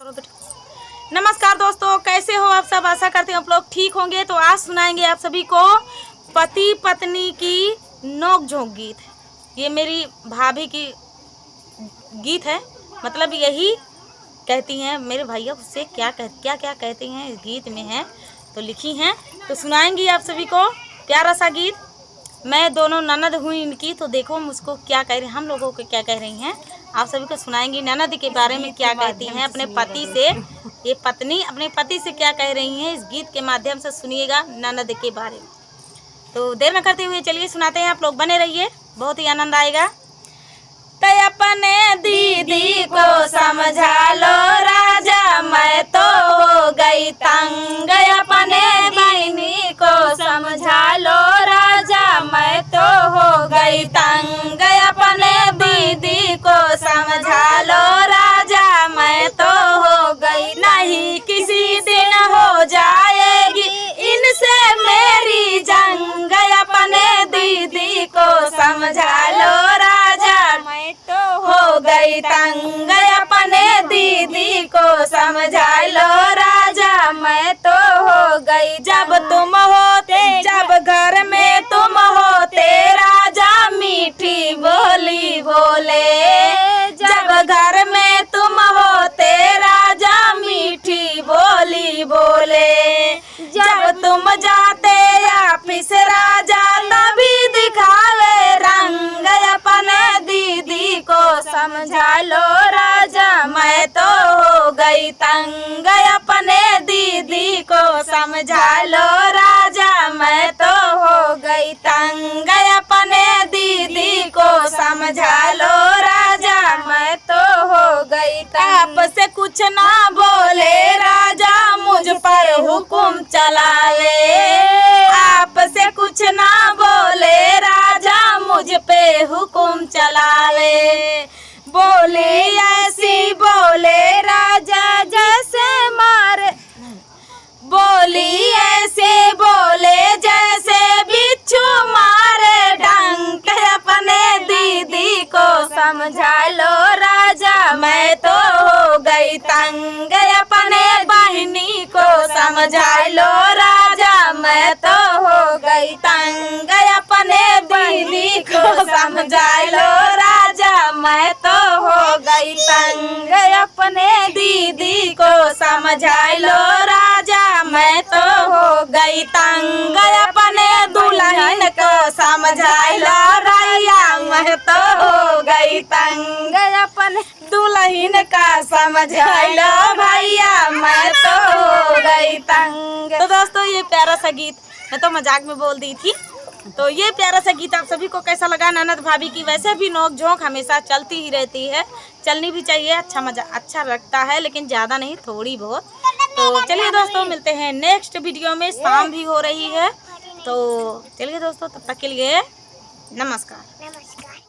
नमस्कार दोस्तों, कैसे हो आप सब। आशा करते हैं आप लोग ठीक होंगे। तो आज सुनाएंगे आप सभी को पति पत्नी की नोक झोंक गीत। ये मेरी भाभी की गीत है, मतलब यही कहती हैं मेरे भैया उससे क्या कहती हैं इस गीत में है, तो लिखी हैं। तो सुनाएंगी आप सभी को प्यारा सा गीत। मैं दोनों ननद हुई इनकी, तो देखो मुझको क्या कह रही, हम लोगों को क्या कह रही हैं, आप सभी को सुनाएंगी। ननद के बारे में क्या कहती हैं अपने पति से, ये पत्नी अपने पति से क्या कह रही हैं, इस गीत के माध्यम से सुनिएगा ननद के बारे में। तो देर न करते हुए चलिए सुनाते हैं, आप लोग बने रहिए, बहुत ही आनंद आएगा। तो अपने दीदी को समझा लो राजा, मैं तो हो गई तंग। अपने बहनी को समझा लो राजा, मैं तो हो गई तंग। अपने दीदी को समझा लो राजा, मैं तो हो गई, नहीं किसी दिन हो जाएगी इनसे मेरी जंग। अपने दीदी को समझा लो राजा, मैं तो हो गई तंग। अपने दीदी को समझा लो राजा, मैं तो हो गई। जब तुम होते, जब घर में तुम होते राजा, मीठी बोली बोले। जब घर में तुम होते राजा, मीठी बोली बोले। जब तुम जाते ऑफिस राजा, तभी दिखावे रंग। अपने दीदी को समझा लो राजा, मैं तो हो गई तंग। अपने दीदी को समझा लो राजा, मैं तो हो गई तंग। अपने दीदी को समझा लो राजा, मैं तो हो गई तंग। आपसे कुछ ना बोले राजा, मुझ पर हुकुम चलावे। आपसे कुछ ना बोले राजा, मुझ पे हुकुम चलावे। बोले ऐसी बोले राजा जैसे मारे, बोली ऐसे बोले जैसे बिच्छू मारे डंक। अपने दीदी को समझा लो राजा, मैं तो हो गई तंग। अपने बहनी को समझा लो राजा, मैं तो हो गई तंग। अपने बहनी को समझा लो राजा, मैं तो हो गई तंग। अपने दीदी को समझा लो राजा, मैं तो हो गई तंग। अपने दुल्हन को समझा लो राजा, मैं तो हो गई तंग। अपने दुल्हन का समझा लो भैया, मैं तो हो गई तंग। तो दोस्तों ये प्यारा सा गीत मैं तो मजाक में बोल दी थी। तो ये प्यारा सा गीत आप सभी को कैसा लगा। ननद भाभी की वैसे भी नोक झोंक हमेशा चलती ही रहती है, चलनी भी चाहिए, अच्छा लगता है, लेकिन ज़्यादा नहीं, थोड़ी बहुत। तो चलिए दोस्तों मिलते हैं नेक्स्ट वीडियो में। शाम भी हो रही है, तो चलिए दोस्तों तब तक के लिए नमस्कार।